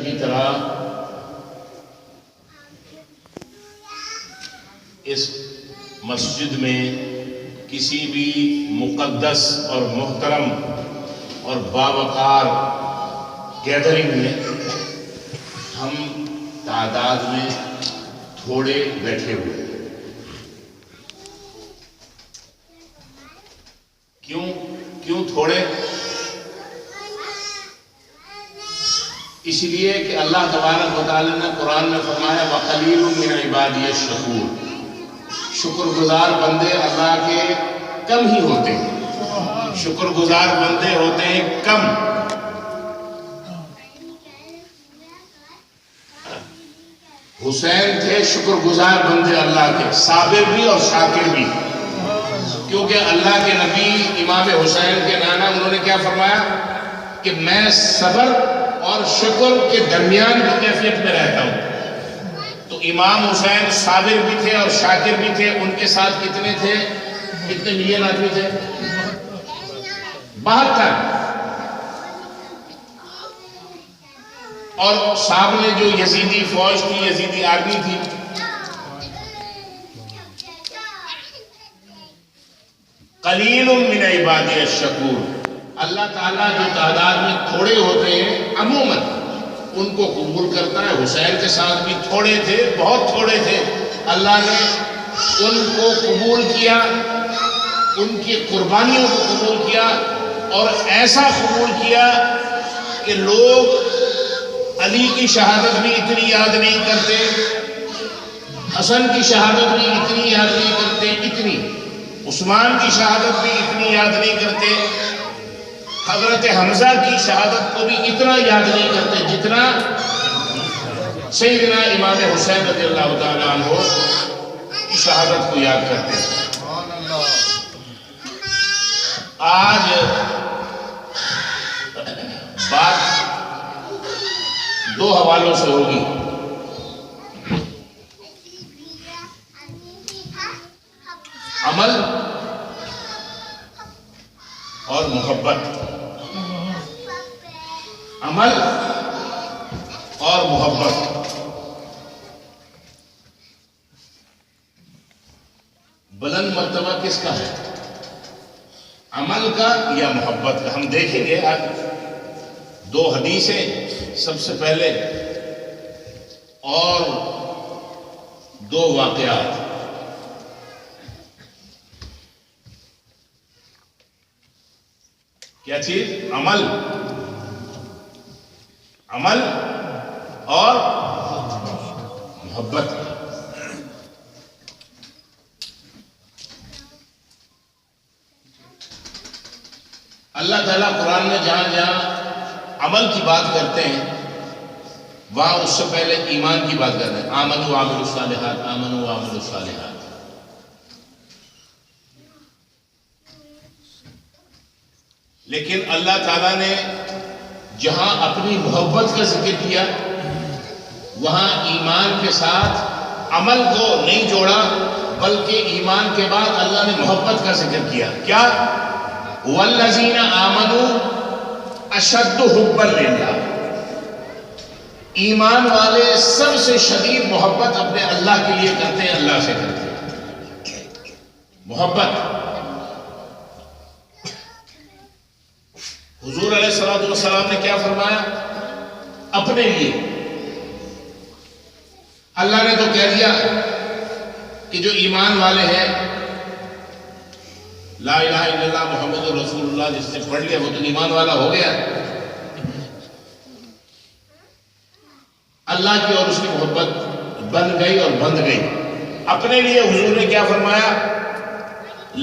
کی طرح اس مسجد میں کسی بھی مقدس اور محترم اور باوقار گیدرنگ میں ہم تعداد میں تھوڑے بیٹھے ہوئے. کیوں تھوڑے؟ اس لیے کہ اللہ تبارک و تعالی نے قرآن میں فرمایا وَقَلِيلٌ مِّنْ عِبَادِيَ الشَّكُورُ. شکر گزار بندے اللہ کے کم ہی ہوتے ہیں. شکر گزار بندے ہوتے ہیں کم. حسین تھے شکر گزار بندے اللہ کے، صابر بھی اور شاکر بھی. کیونکہ اللہ کے نبی امام حسین کے نانا انہوں نے کیا فرمایا کہ میں صبر اور شکر کے درمیان کی کیفیت میں رہتا ہوں. تو امام حسین صابر بھی تھے اور شاکر بھی تھے. ان کے ساتھ کتنے تھے؟ کتنے ملین آدمی تھے؟ 72. اور سامنے جو یزیدی فوج تھی، یزیدی آرمی تھی، قلیل من عبادی الشکور. اللہ تعالیٰ جو تعداد میں تھوڑے ہوتے ہیں عموماً ان کو قبول کرتا ہے. حسین کے ساتھ بھی تھوڑے تھے، بہت تھوڑے تھے. اللہ نے ان کو قبول کیا، ان کی قربانیوں کو قبول کیا، اور ایسا قبول کیا کہ لوگ علی کی شہادت بھی اتنی یاد نہیں کرتے، حسن کی شہادت بھی اتنی یاد نہیں کرتے، اتنی عثمان کی شہادت بھی اتنی یاد نہیں کرتے، حضرت حمزہ کی شہادت کو بھی اتنا یاد نہیں کرتے جتنا سیدنا امام حسین رضی اللہ تعالیٰ عنہ کی شہادت کو یاد کرتے ہیں. آج بات دو حوالوں سے ہوگی. عمل اور محبت. عمل اور محبت. بلند مرتبہ کس کا ہے؟ عمل کا یا محبت کا؟ ہم دیکھیں گے آج دو حدیثیں سب سے پہلے اور دو واقعات. کیا چیز؟ عمل اور محبت. اللہ تعالیٰ قرآن میں جہاں جہاں عمل کی بات کرتے ہیں وہاں اس سے پہلے ایمان کی بات کرتے ہیں. آمنوا وعملوا الصالحات، آمنوا وعملوا الصالحات. لیکن اللہ تعالیٰ نے جہاں اپنی محبت کا ذکر کیا وہاں ایمان کے ساتھ عمل کو نہیں جوڑا، بلکہ ایمان کے بعد اللہ نے محبت کا ذکر کیا. کیا؟ وَالَّذِينَ آمَنُوا أَشَدُّ حُبًّا لِلَّهِ. ایمان والے سب سے شدید محبت اپنے اللہ کے لیے کرتے ہیں، اللہ سے کرتے ہیں. محبت. حضور علیہ السلام نے کیا فرمایا اپنے لیے؟ اللہ نے تو کہہ دیا کہ جو ایمان والے ہیں لا الہ الا اللہ محمد رسول اللہ جس نے پڑھ لیا وہ تو ایمان والا ہو گیا. اللہ کی اور اس کی محبت بن گئی اور بند گئی. اپنے لیے حضور نے کیا فرمایا؟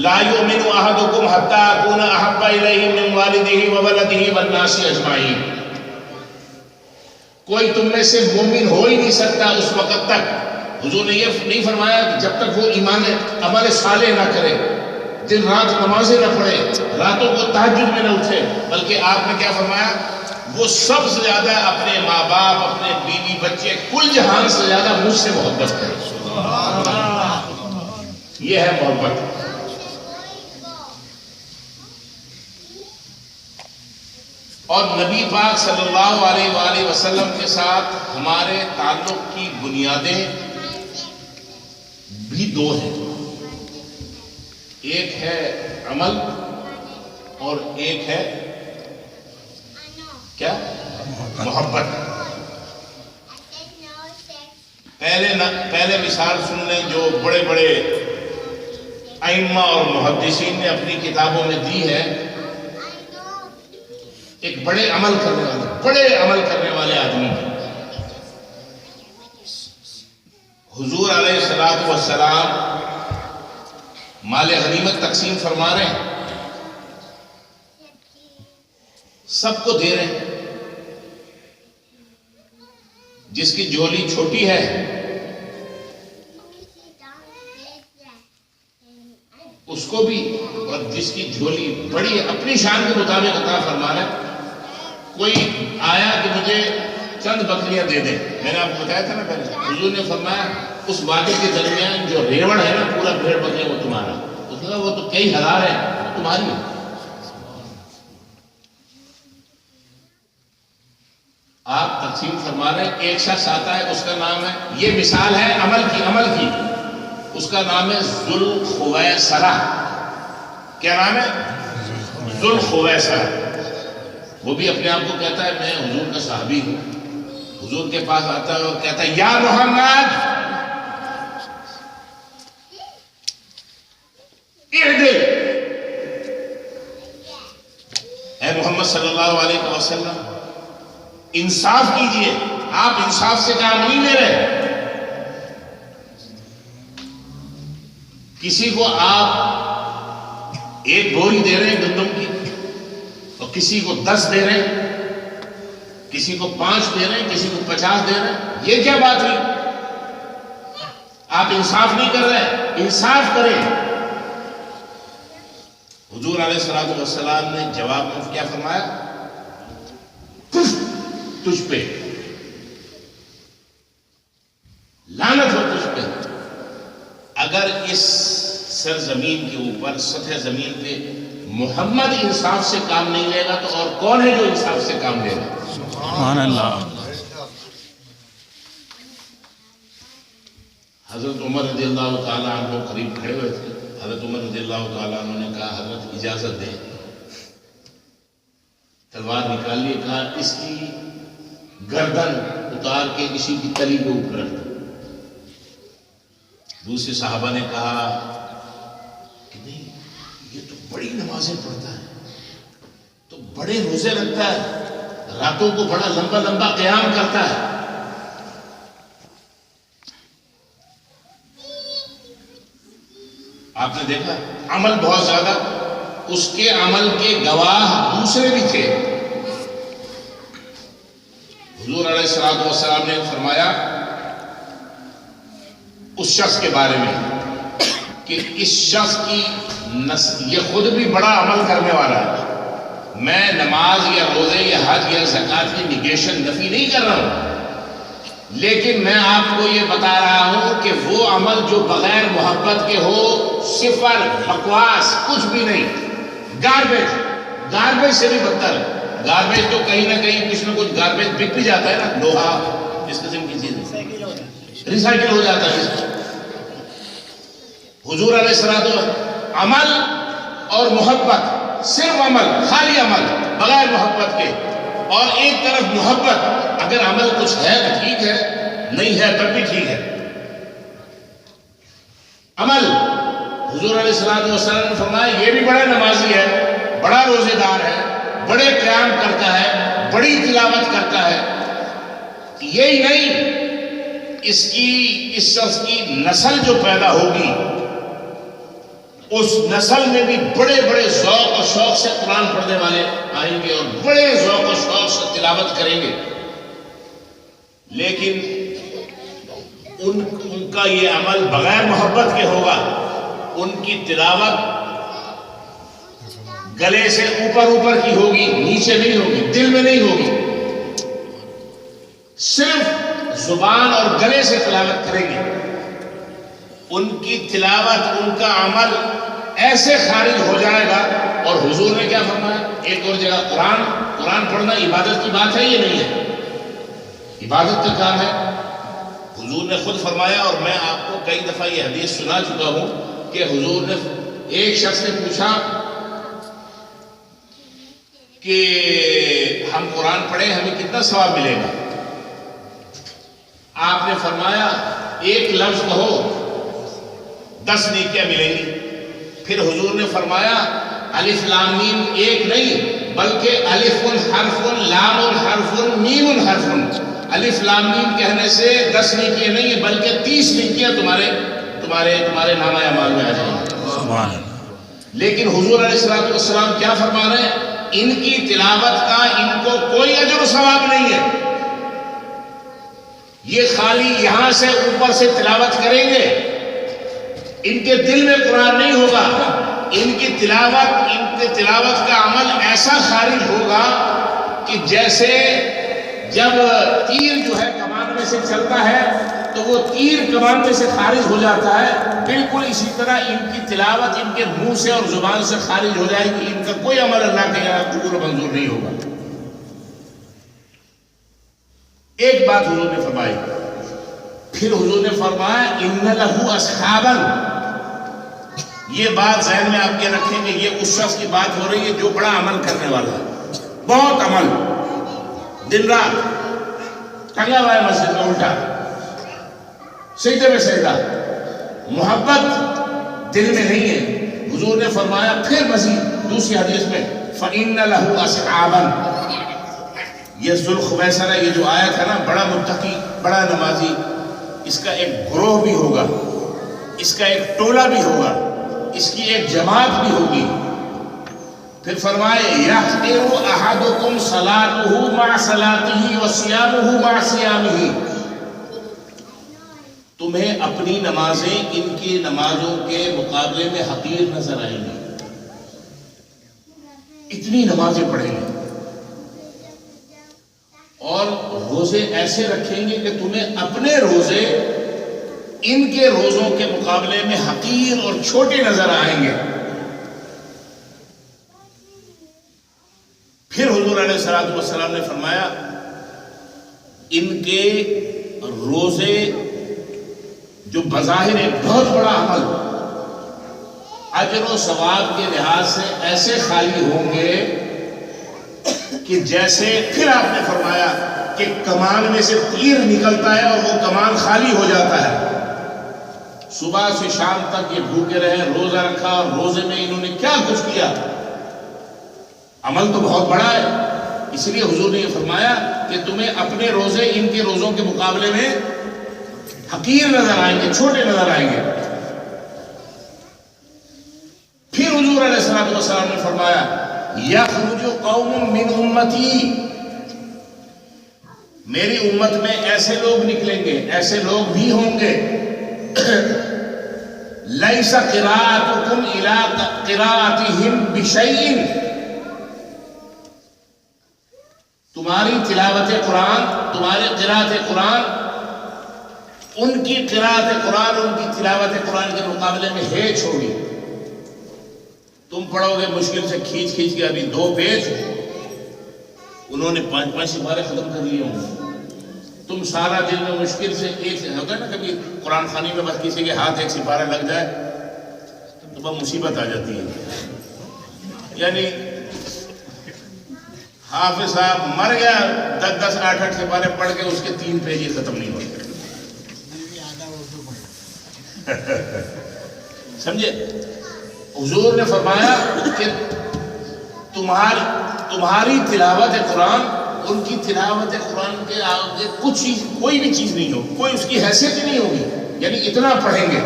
لا یؤمن احدکم حتی اکون احب الیہ من والدہ وولدہ والناس اجمعین. کوئی تم میں سے مومن ہو ہی نہیں سکتا اس وقت تک. حضور نے یہ نہیں فرمایا کہ جب تک وہ ایمان عمل صالح نہ کرے، دن رات نمازیں نہ پڑھے، راتوں کو تہجد میں نہ اٹھے، بلکہ آپ نے کیا فرمایا؟ وہ سب سے زیادہ اپنے ماں باپ، اپنے بیوی بچے، کل جہان سے زیادہ مجھ سے محبت کرے. یہ ہے محبت. اور نبی پاک صلی اللہ علیہ وآلہ وسلم کے ساتھ ہمارے تعلق کی بنیادیں بھی دو ہیں، ایک ہے عمل اور ایک ہے کیا؟ محبت۔ پہلے مثال سن لیں جو بڑے بڑے ائمہ اور محدثین نے اپنی کتابوں میں دی ہے۔ ایک بڑے عمل کرنے والے آدمی ہیں، حضور علیہ الصلوۃ والسلام مال غنیمت تقسیم فرما رہے ہیں، سب کو دے رہے ہیں، جس کی جھولی چھوٹی ہے اس کو بھی، اور جس کی جھولی بڑی اپنی شان کے مطابق عطا فرما رہے ہیں۔ کوئی آیا کہ مجھے چند بکریاں دے دیں، میں نے آپ کو بتایا تھا نا پہلے، حضور نے فرمایا اس وادی کے درمیان جو ریوڑ ہے نا پورا بھیڑ بکریاں وہ تمہارا، اس نے کہا وہ تو کئی ہزار ہیں، وہ تمہاری ہے۔ آپ تقسیم فرما رہے ہیں، ایک شخص آتا ہے، اس کا نام ہے، یہ مثال ہے عمل کی، اس کا نام ہے ذوالخویسرہ۔ کیا نام ہے؟ ذوالخویسرہ۔ وہ بھی اپنے آپ کو کہتا ہے میں حضور کا صحابی ہوں، حضور کے پاس آتا ہے اور کہتا ہے یا محمد اعدل، اے محمد صلی اللہ علیہ وسلم انصاف کیجئے، آپ انصاف سے کام نہیں لے رہے۔ کسی کو آپ ایک بوری دے رہے ہیں گندم کی اور کسی کو 10 دے رہے ہیں، کسی کو 5 دے رہے ہیں، کسی کو 50 دے رہے ہیں، یہ کیا بات ہوئی؟ آپ انصاف نہیں کر رہے، انصاف کریں۔ حضور علیہ الصلوۃ والسلام نے جواب میں کیا فرمایا؟ تجھ پہ لعنت ہو، تجھ پہ۔ اگر اس سرزمین کے اوپر سطح زمین پہ محمد انصاف سے کام نہیں لے گا تو اور کون ہے جو انصاف سے کام لے گا؟ سبحان اللہ۔ حضرت عمر رضی اللہ تعالیٰ عنہ قریب کھڑے ہوئے تھے، حضرت عمر رضی اللہ تعالیٰ عنہ نے کہا حضرت اجازت دیں، تلوار نکال لی، کہا اس کی گردن اتار کے کسی کی تلی کو اوپر رکھ دو۔ دوسرے صحابہ نے کہا کہ نہیں، یہ تو بڑی نمازیں پڑھتا ہے، تو بڑے روزے رکھتا ہے، راتوں کو بڑا لمبا لمبا قیام کرتا ہے۔ آپ نے دیکھا عمل بہت زیادہ، اس کے عمل کے گواہ دوسرے بھی تھے۔ حضور علیہ الصلوۃ والسلام نے فرمایا اس شخص کے بارے میں کہ اس شخص کی یہ خود بھی بڑا عمل کرنے والا ہے، میں نماز یا روزے یا حج یا زکوٰۃ کی نگیشن نفی نہیں کر رہا ہوں، لیکن میں آپ کو یہ بتا رہا ہوں کہ وہ عمل جو بغیر محبت کے ہو، صفر، بکواس، کچھ بھی نہیں، گاربیج سے بھی بدتر ہے۔ گاربیج تو کہیں نہ کہیں کچھ نہ کچھ گاربیج بک بھی جاتا ہے نا، لوہا اس قسم کی چیز ریسائیکل ہو جاتا ہے۔ حضور علیہ الصلوۃ عمل اور محبت، صرف عمل، خالی عمل بغیر محبت کے، اور ایک طرف محبت، اگر عمل کچھ ہے تو ٹھیک ہے، نہیں ہے تب بھی ٹھیک ہے۔ عمل، حضور علیہ السلام نے فرمایا یہ بھی بڑا نمازی ہے، بڑا روزے دار ہے، بڑے قیام کرتا ہے، بڑی تلاوت کرتا ہے، یہی نہیں، اس شخص کی نسل جو پیدا ہوگی اس نسل میں بھی بڑے بڑے ذوق اور شوق سے قرآن پڑھنے والے آئیں گے اور بڑے ذوق اور شوق سے تلاوت کریں گے، لیکن ان کا یہ عمل بغیر محبت کے ہوگا، ان کی تلاوت گلے سے اوپر کی ہوگی، نیچے نہیں ہوگی، دل میں نہیں ہوگی، صرف زبان اور گلے سے تلاوت کریں گے۔ ان کی تلاوت، ان کا عمل ایسے خارج ہو جائے گا، اور حضور نے کیا فرمایا؟ ایک اور جگہ قرآن پڑھنا عبادت کی بات ہے یہ نہیں ہے؟ عبادت کا کام ہے. حضور نے خود فرمایا، اور میں آپ کو کئی دفعہ یہ حدیث سنا چکا ہوں کہ حضور نے، ایک شخص نے پوچھا کہ ہم قرآن پڑھیں ہمیں کتنا ثواب ملے گا؟ آپ نے فرمایا ایک لفظ کہو 10 نیکیاں ملیں گی. پھر حضور نے فرمایا الف لام میم ایک نہیں بلکہ الف حرف لام حرف میم حرف. الف لام میم کہنے سے 10 نیکیاں نہیں ہیں بلکہ 30 نیکیاں تمہارے نامہ اعمال میں آ جائیں گی. لیکن حضور علیہ السلام کیا فرما رہے ہیں؟ ان کی تلاوت کا ان کو کوئی اجر و ثواب نہیں ہے. یہ خالی یہاں سے اوپر سے تلاوت کریں گے، ان کے دل میں قرآن نہیں ہوگا. ان کی تلاوت کا عمل ایسا خارج ہوگا کہ جیسے جب تیر جو ہے کمان میں سے چلتا ہے تو وہ تیر کمان میں سے خارج ہو جاتا ہے، بالکل اسی طرح ان کی تلاوت ان کے منہ سے اور زبان سے خارج ہو جائے گی. ان کا کوئی عمل اللہ کے یہاں قبول و منظور نہیں ہوگا. ایک بات حضور نے فرمائی. پھر حضور نے فرمایا ان لہو اصحابا. یہ بات ذہن میں آپ کے رکھیں کہ یہ اس شخص کی بات ہو رہی ہے جو بڑا عمل کرنے والا ہے، بہت عمل، دن رات ٹنگا ہوا ہے مسجد میں الٹا، سجدے میں سجدہ، محبت دل میں نہیں ہے. حضور نے فرمایا پھر مزید دوسری حدیث میں فَإِنَّ لَهُ أَصْحَابًا. یہ ذوالخویسرہ یہ جو آیت ہے نا، بڑا متقی، بڑا نمازی، اس کا ایک گروہ بھی ہوگا، اس کا ایک ٹولہ بھی ہوگا، اس کی ایک جماعت بھی ہوگی. پھر فرمائے يَحْقِرُ أَحَدُكُمْ صَلَاتُهُ مَعَ صَلَاتِهِ وَصِيَامُهُ مَعَ صِيَامِهِ. تمہیں اپنی نمازیں ان کی نمازوں کے مقابلے میں حقیر نظر آئیں گی. اتنی نمازیں پڑھیں گے اور روزے ایسے رکھیں گے کہ تمہیں اپنے روزے ان کے روزوں کے مقابلے میں حقیر اور چھوٹے نظر آئیں گے. پھر حضور علیہ السلام نے فرمایا ان کے روزے جو بظاہر ایک بہت بڑا عمل اجر و ثواب کے لحاظ سے ایسے خالی ہوں گے کہ جیسے، پھر آپ نے فرمایا کہ کمان میں سے تیر نکلتا ہے اور وہ کمان خالی ہو جاتا ہے. صبح سے شام تک یہ بھوکے رہے، روزہ رکھا، اور روزے میں انہوں نے کیا کچھ کیا، عمل تو بہت بڑا ہے. اس لیے حضور نے یہ فرمایا کہ تمہیں اپنے روزے ان کے روزوں کے مقابلے میں حقیر نظر آئیں گے، چھوٹے نظر آئیں گے. پھر حضور علیہ السلام نے فرمایا یخرج قوم من امتی. میری امت میں ایسے لوگ نکلیں گے، ایسے لوگ بھی ہوں گے لیس قراءتکم الی قراءتہم بشیء. تمہاری تلاوت قرآن، تمہاری قراءت قرآن ان کی قراءت قرآن، ان کی تلاوت قرآن کے مقابلے میں ہیچ ہوگی. تم پڑھو گے مشکل سے کھینچ کے ابھی 2 پیج، انہوں نے 5 سپارے ختم کر لیے ہوں گے. تم سارا دن میں مشکل سے ایک ہوگا نا، کبھی قرآن خوانی میں بس کسی کے ہاتھ ایک سپارہ لگ جائے تو بہت مصیبت آ جاتی ہے. یعنی حافظ صاحب مر گیا، 10 8 سپارے پڑھ کے اس کے 3 پیج ہی ختم نہیں ہوتے. سمجھے؟ حضور نے فرمایا کہ تمہاری تلاوت قرآن ان کی تلاوت قرآن کے آگے کچھ چیز، کوئی بھی چیز نہیں ہو، کوئی اس کی حیثیت ہی نہیں ہوگی. یعنی اتنا پڑھیں گے.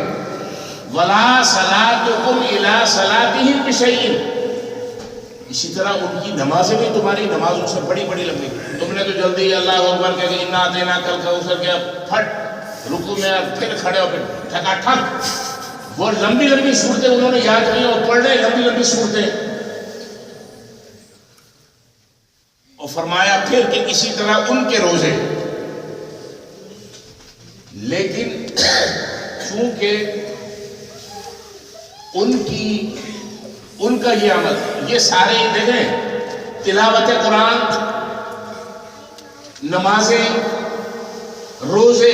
وَلَا صَلَاتُكُمْ إِلَىٰ صَلَاتِهِمْ بِشَيْءٍ. اسی طرح ان کی نمازیں بھی تمہاری نمازوں سے بڑی لگی. تم نے تو جلدی اللہ اکبر کہہ کے اِنَّا أَعْطَيْنَاكَ الْكَوْثَرَ کیا، پھٹ رکوع میں پھر کھڑے ہو کے ٹھکا ٹھک. وہ لمبی صورتیں انہوں نے یاد کی اور پڑھ لے لمبی صورتیں. اور فرمایا پھر کہ اسی طرح ان کے روزے. لیکن چونکہ ان کا یہ عمل، یہ سارے دیکھیں تلاوت قرآن، نمازیں، روزے،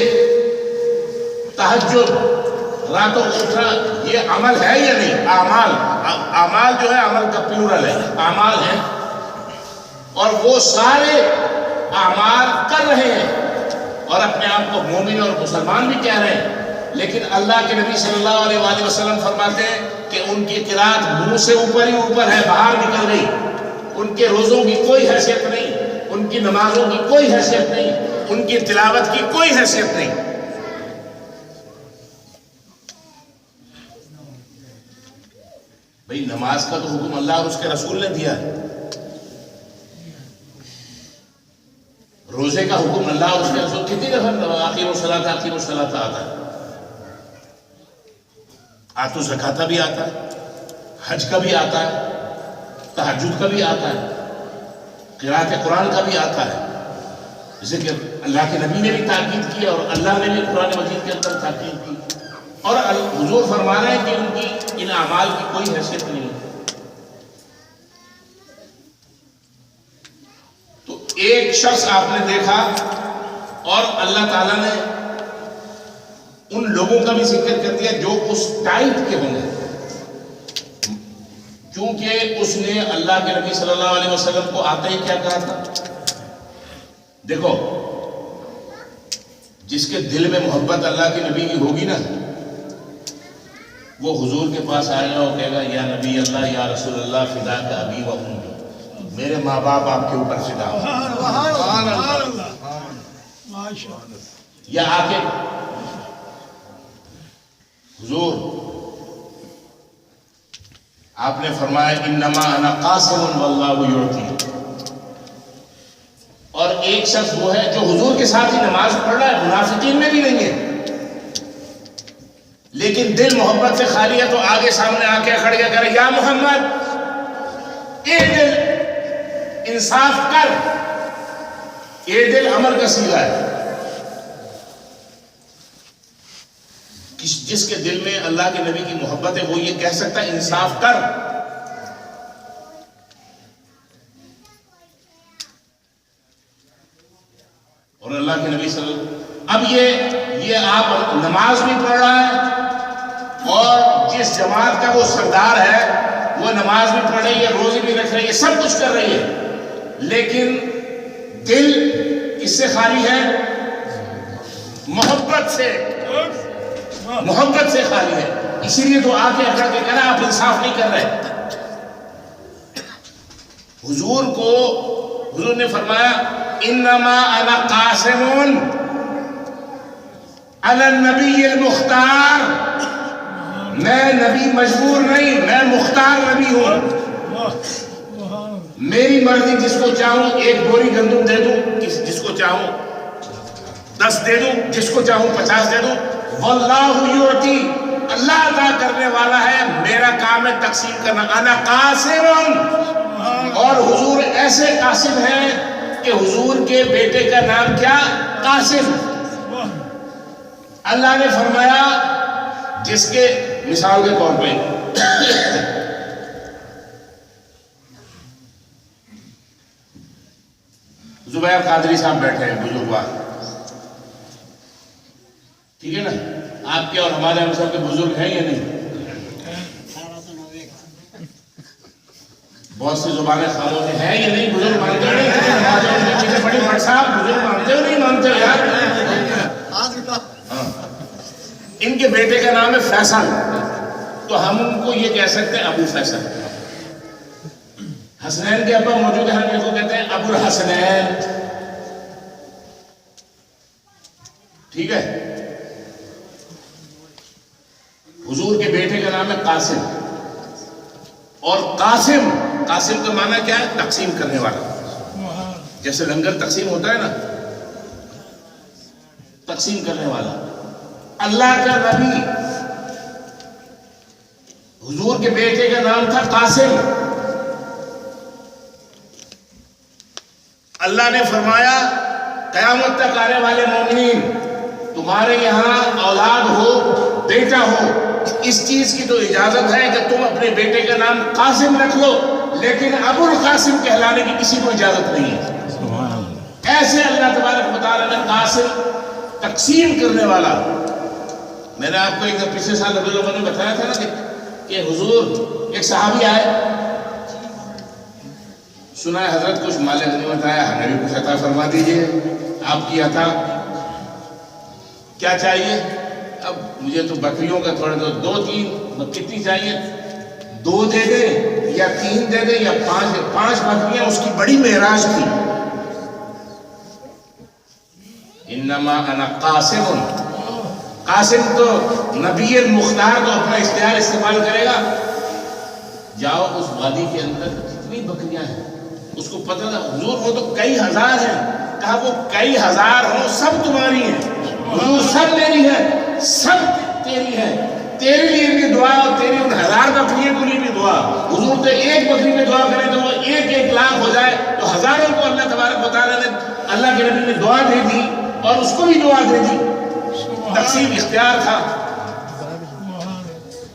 تہجد، راتوں کو اٹھنا، یہ عمل ہے یا نہیں؟ اعمال جو ہے عمل کا پلورل ہے، اعمال ہے، اور وہ سارے اعمال کر رہے ہیں اور اپنے آپ کو مومن اور مسلمان بھی کہہ رہے ہیں، لیکن اللہ کے نبی صلی اللہ علیہ وآلہ وسلم فرماتے ہیں کہ ان کی قرات منہ سے اوپر ہی اوپر ہے، باہر نکل گئی، ان کے روزوں کی کوئی حیثیت نہیں، ان کی نمازوں کی کوئی حیثیت نہیں، ان کی تلاوت کی کوئی حیثیت نہیں۔ بھئی نماز کا تو حکم اللہ اور اس کے رسول نے دیا ہے، روزے کا حکم اللہ اور اس کے رسول کتنی دفعہ آخر الصلاۃ آتا ہے، آتو زکاۃ بھی آتا ہے، حج کا بھی آتا ہے، تہجد کا بھی آتا ہے، قرات قرآن کا بھی آتا ہے، جسے کہ اللہ کے نبی نے بھی تاکید کی اور اللہ نے بھی قرآن مجید کے اندر تاکید کی، اور حضور فرما رہے ہیں کہ ان کی ان اعمال کی کوئی حیثیت نہیں۔ تو ایک شخص آپ نے دیکھا، اور اللہ تعالیٰ نے ان لوگوں کا بھی ذکر کر دیا جو اس ٹائپ کے ہوں گے، کیونکہ اس نے اللہ کے نبی صلی اللہ علیہ وسلم کو آتے ہی کیا کہا تھا؟ دیکھو، جس کے دل میں محبت اللہ کے نبی کی ہوگی نا، وہ حضور کے پاس آئے گا اور کہے گا یا نبی اللہ، یا رسول اللہ، فدا کا ابی و امی، میرے ماں باپ آپ کے اوپر فدا ہو۔ یا آ کے حضور آپ نے فرمایا انما انا قاسم واللہ یعطی، اور ایک شخص وہ ہے جو حضور کے ساتھ ہی نماز پڑھ رہا ہے، منافقین میں بھی نہیں ہے، لیکن دل محبت سے خالی ہے، تو آگے سامنے آ کے کھڑ کے کرے یا محمد اے دل انصاف کر، اے دل امر کا صیغہ ہے، جس کے دل میں اللہ کے نبی کی محبت ہے وہ یہ کہہ سکتا ہے انصاف کر۔ اور اللہ کے نبی صلی اللہ علیہ وسلم، اب یہ آپ نماز بھی پڑھ رہا ہے، اور جس جماعت کا وہ سردار ہے وہ نماز بھی پڑھ رہی ہے، روزے بھی رکھ رہی ہے، سب کچھ کر رہی ہے، لیکن دل کس سے خالی ہے؟ محبت سے خالی ہے، اسی لیے تو آ کے اکڑ کے کہنا آپ انصاف نہیں کر رہے۔ حضور نے فرمایا انما انا قاسم علی النبی المختار، میں نبی مجبور نہیں، میں مختار نبی ہوں، میری مرضی، جس کو چاہوں ایک بوری گندم دے دوں، جس کو چاہوں 10 دے دوں، جس کو چاہوں 50 دے دوں، واللہ یعطی، اللہ عطا کرنے والا ہے، میرا کام ہے تقسیم کرنا، انا قاسم، اور حضور ایسے قاسم ہیں کہ حضور کے بیٹے کا نام کیا؟ قاسم۔ اللہ نے فرمایا جس کے مثال کے طور پہ زبیر قادری صاحب بیٹھے ہیں، بزرگوار، ٹھیک ہے نا، آپ کے اور ہمارے ہم سب کے بزرگ ہیں یا نہیں؟ بہت سی زبانیں خاموش ہیں یا نہیں؟ بزرگ مانتے ہو نہیں؟ بڑی بڑھ صاحب بزرگ مانتے ہو نہیں مانتے ہو یار؟ ان کے بیٹے کا نام ہے فیصل، تو ہم ان کو یہ کہہ سکتے ہیں ابو فیصل۔ حسنین کے ابا موجود ہیں، ہم ان کو کہتے ہیں ابو الحسنین، ٹھیک ہے۔ حضور کے بیٹے کا نام ہے قاسم، اور قاسم کا معنی کیا ہے؟ تقسیم کرنے والا، جیسے لنگر تقسیم ہوتا ہے نا، تقسیم کرنے والا۔ اللہ کا نبی، حضور کے بیٹے کا نام تھا قاسم، اللہ نے فرمایا قیامت تک آنے والے مومنین، تمہارے یہاں اولاد ہو، بیٹا ہو، اس چیز کی تو اجازت ہے کہ تم اپنے بیٹے کا نام قاسم رکھ لو، لیکن ابو القاسم کہلانے کی کسی کو اجازت نہیں ہے۔ ایسے اللہ تبارک و تعالیٰ نے قاسم تقسیم کرنے والا۔ میں نے آپ کو ایک پچھلے سال ربیع الاول میں بتایا تھا نا کہ حضور ایک صحابی آئے، سنا ہے حضرت کچھ مال غنیمت آیا، ہمیں بھی کچھ عطا فرما دیجئے، آپ کی عطا کیا چاہیے؟ اب مجھے تو بکریوں کا تھوڑا دو تین کتنی چاہیے، 2 دے دیں یا 3 دے دیں یا 5 بکریاں اس کی بڑی معراج تھی۔ انما انا قاسم، قاسم تو نبی مختار تو اپنا اختیار استعمال کرے گا، جاؤ اس وادی کے اندر کتنی بکریاں ہیں، اس کو پتہ تھا حضور وہ تو کئی ہزار ہیں، کہا وہ کئی ہزار ہوں سب تمہاری ہیں، حضور سب میری ہے، سب تیری ہے، تیرے لیے بھی دعا اور تیری ان 1000 بکریوں کے لیے بھی دعا۔ حضور تو ایک بکری میں دعا کریں تو وہ 1 لاکھ ہو جائے، تو ہزاروں کو اللہ تبارک و تعالیٰ نے، اللہ کے نبی نے دعا دے دی اور اس کو بھی دعا دے دی۔ تقسیم اختیار تھا،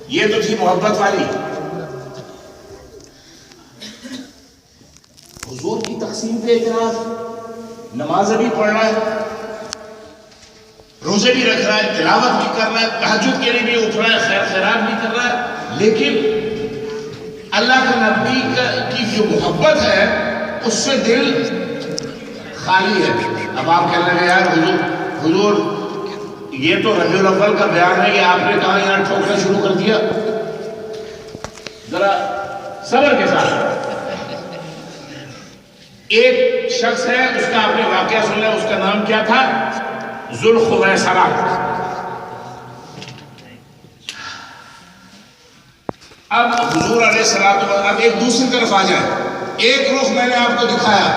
یہ تو تھی محبت والی۔ حضور کی تقسیم پہ اعتراض، نماز بھی پڑھ رہا ہے، روزے بھی رکھ رہا ہے، تلاوت بھی کر رہا ہے، تہجد کے لیے بھی اٹھ رہا ہے، خیر خیرات بھی کر رہا ہے، لیکن اللہ کے نبی کی جو محبت ہے اس سے دل خالی ہے۔ اب آپ کہنے لگے یار حضور یہ تو ربیع الاول کا بیان ہے، یہ آپ نے کہا یہاں ٹھوکنا شروع کر دیا، ذرا صبر کے ساتھ۔ ایک شخص ہے، اس کا آپ نے واقعہ سن لیا، اس کا نام کیا تھا؟ ذوالخویسرہ۔ اب حضور علیہ السلام، اب ایک دوسری طرف آ جائیں، ایک رخ میں نے آپ کو دکھایا،